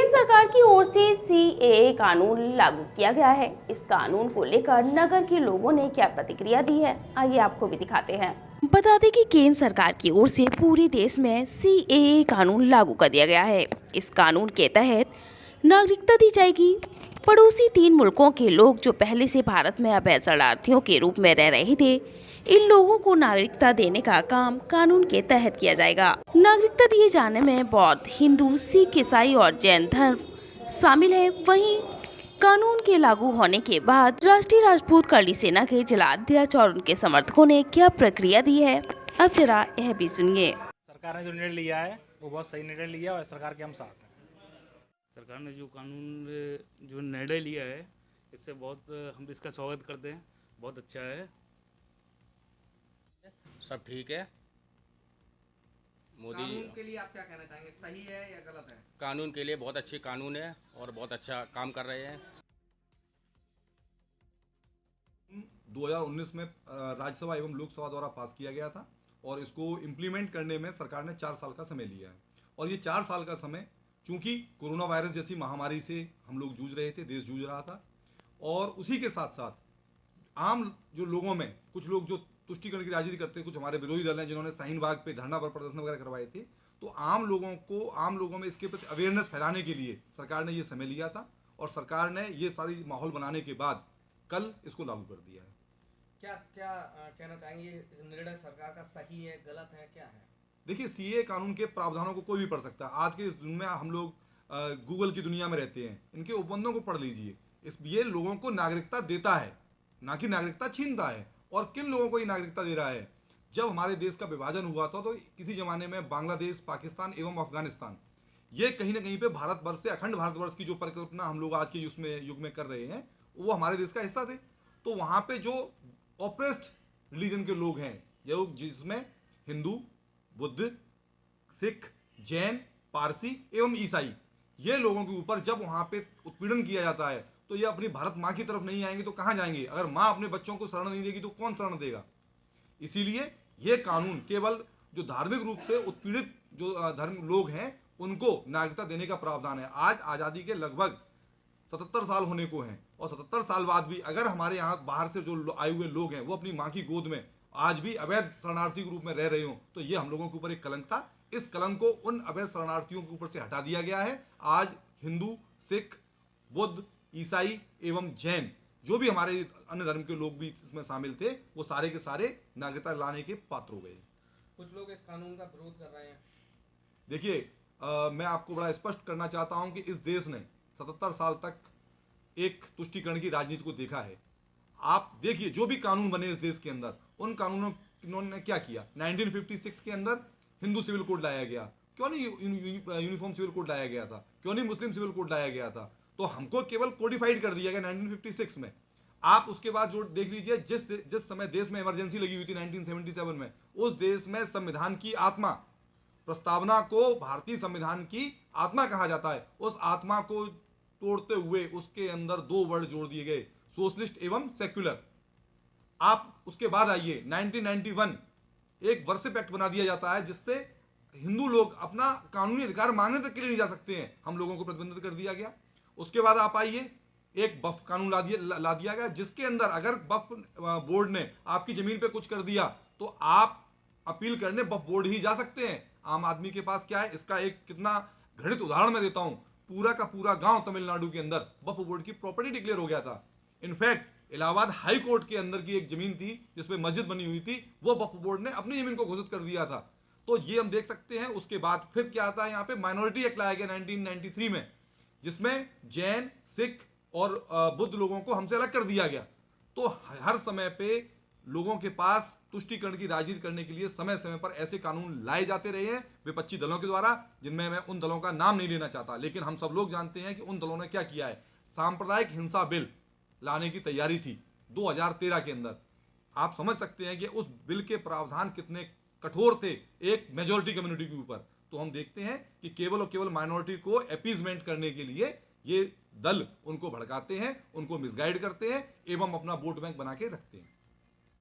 सरकार की ओर से सीएए कानून लागू किया गया है। इस कानून को लेकर नगर के लोगों ने क्या प्रतिक्रिया दी है, आइए आपको भी दिखाते हैं। बता दें कि केंद्र सरकार की ओर से पूरे देश में सीएए कानून लागू कर दिया गया है। इस कानून के तहत नागरिकता दी जाएगी। पड़ोसी 3 मुल्कों के लोग जो पहले से भारत में अवैध शरणार्थियों के रूप में रह रहे थे, इन लोगों को नागरिकता देने का काम कानून के तहत किया जाएगा। नागरिकता दिए जाने में बौद्ध, हिंदू, सिख, ईसाई और जैन धर्म शामिल है। वहीं कानून के लागू होने के बाद राष्ट्रीय राजपूत करली सेना के जिलाध्यक्ष और उनके समर्थकों ने क्या प्रक्रिया दी है, अब जरा यह भी सुनिए। सरकार ने जो निर्णय लिया है वो बहुत सही निर्णय लिया और सरकार के हम साथ हैं। सरकार ने जो कानून जो निर्णय लिया है इससे बहुत हम इसका स्वागत करते हैं। बहुत अच्छा है। सब ठीक है। मोदी कानून के लिए आप क्या कहना चाहेंगे, सही है या गलत है? कानून के लिए बहुत अच्छे कानून है और बहुत अच्छा काम कर रहे हैं। 2019 में राज्यसभा एवं लोकसभा द्वारा पास किया गया था और इसको इम्प्लीमेंट करने में सरकार ने 4 साल का समय लिया है। और ये 4 साल का समय चूंकि कोरोना वायरस जैसी महामारी से हम लोग जूझ रहे थे, देश जूझ रहा था, और उसी के साथ साथ आम जो लोगों में कुछ लोग जो तुष्टिकरण की राजनीति करते हैं, कुछ हमारे विरोधी दल हैं जिन्होंने शाहीन बाग पे धरना पर प्रदर्शन वगैरह करवाए थे, तो आम लोगों में इसके प्रति अवेयरनेस फैलाने के लिए सरकार ने ये समय लिया था और सरकार ने ये सारी माहौल बनाने के बाद कल इसको लागू कर दिया है। क्या क्या कहना चाहेंगे, निर्णय सरकार का सही है, गलत है, क्या है? देखिए, सीए कानून के प्रावधानों को कोई भी पढ़ सकता है। आज के इस दुनिया में हम लोग गूगल की दुनिया में रहते हैं, इनके उपबंधों को पढ़ लीजिए। ये लोगों को नागरिकता देता है, ना कि नागरिकता छीनता है। और किन लोगों को ये नागरिकता दे रहा है? जब हमारे देश का विभाजन हुआ था तो किसी जमाने में बांग्लादेश, पाकिस्तान एवं अफगानिस्तान, ये कहीं ना कहीं पे भारतवर्ष से, अखंड भारतवर्ष की जो परिकल्पना हम लोग आज के युग में कर रहे हैं, वो हमारे देश का हिस्सा थे। तो वहाँ पे जो ऑप्रेस्ड रिलीजन के लोग हैं, जो जिसमें हिंदू, बुद्ध, सिख, जैन, पारसी एवं ईसाई, ये लोगों के ऊपर जब वहाँ पे उत्पीड़न किया जाता है तो ये अपनी भारत माँ की तरफ नहीं आएंगे तो कहाँ जाएंगे? अगर माँ अपने बच्चों को शरण नहीं देगी तो कौन शरण देगा? इसीलिए ये कानून केवल जो धार्मिक रूप से उत्पीड़ित जो धर्म लोग हैं उनको नागरिकता देने का प्रावधान है। आज आज़ादी के लगभग 77 साल होने को हैं और 77 साल बाद भी अगर हमारे यहाँ बाहर से जो आए हुए लोग हैं वो अपनी माँ की गोद में आज भी अवैध शरणार्थी के रूप में रह रहे हो तो ये हम लोगों के ऊपर एक कलंक था। इस कलंक को उन अवैध शरणार्थियों के ऊपर से हटा दिया गया है। आज हिंदू, सिख, बुद्ध, ईसाई एवं जैन, जो भी हमारे अन्य धर्म के लोग भी इसमें शामिल थे, वो सारे के सारे नागरिकता लाने के पात्र हो गए। कुछ लोग इस कानून का विरोध कर रहे हैं। देखिए, मैं आपको बड़ा स्पष्ट करना चाहता हूं कि इस देश ने 77 साल तक एक तुष्टिकरण की राजनीति को देखा है। आप देखिए, जो भी कानून बने इस देश के अंदर, उन कानूनों ने क्या किया? 1956 के अंदर हिंदू सिविल कोड लाया गया, क्यों नहीं यूनिफॉर्म सिविल कोड लाया गया था? क्यों नहीं मुस्लिम सिविल कोड लाया गया था? तो हमको केवल कोडिफाइड कर दिया गया 1956 में। आप उसके बाद जो देख लीजिए, जिस समय देश में इमरजेंसी लगी हुई थी 1977 में, उस देश में संविधान की आत्मा, प्रस्तावना को भारतीय संविधान की आत्मा कहा जाता है, उस आत्मा को तोड़ते हुए उसके अंदर 2 वर्ड जोड़ दिए गए, सोशलिस्ट एवं सेक्युलर। आप उसके बाद आइए, 1991 एक वर्शिप एक्ट बना दिया जाता है जिससे हिंदू लोग अपना कानूनी अधिकार मांगने तक के लिए नहीं जा सकते हैं, हम लोगों को प्रतिबंधित कर दिया गया। उसके बाद आप आइए, एक वक्फ कानून ला दिया गया जिसके अंदर अगर वक्फ बोर्ड ने आपकी जमीन पे कुछ कर दिया तो आप अपील करने वक्फ बोर्ड ही जा सकते हैं। आम आदमी के पास क्या है, इसका एक कितना घृणित उदाहरण मैं देता हूं। पूरा का पूरा गांव तमिलनाडु के अंदर वक्फ बोर्ड की प्रॉपर्टी डिक्लेयर हो गया था। इनफैक्ट इलाहाबाद हाई कोर्ट के अंदर की एक जमीन थी जिसपे मस्जिद बनी हुई थी, वो वक्फ बोर्ड ने अपनी जमीन को घोषित कर दिया था। तो ये हम देख सकते हैं। उसके बाद फिर क्या आता है, यहाँ पे माइनॉरिटी एक्ट लाया गया 1993 में, जिसमें जैन, सिख और बुद्ध लोगों को हमसे अलग कर दिया गया। तो हर समय पे लोगों के पास तुष्टिकरण की राजनीति करने के लिए समय समय पर ऐसे कानून लाए जाते रहे हैं विपक्षी दलों के द्वारा, जिनमें मैं उन दलों का नाम नहीं लेना चाहता, लेकिन हम सब लोग जानते हैं कि उन दलों ने क्या किया है। सांप्रदायिक हिंसा बिल लाने की तैयारी थी 2013 के अंदर। आप समझ सकते हैं कि उस बिल के प्रावधान कितने कठोर थे एक मेजॉरिटी कम्युनिटी के ऊपर। तो हम देखते हैं कि केवल और केवल माइनॉरिटी को अपीजमेंट करने के लिए ये दल उनको भड़काते हैं, उनको मिसगाइड करते हैं एवं अपना वोट बैंक बना के रखते हैं।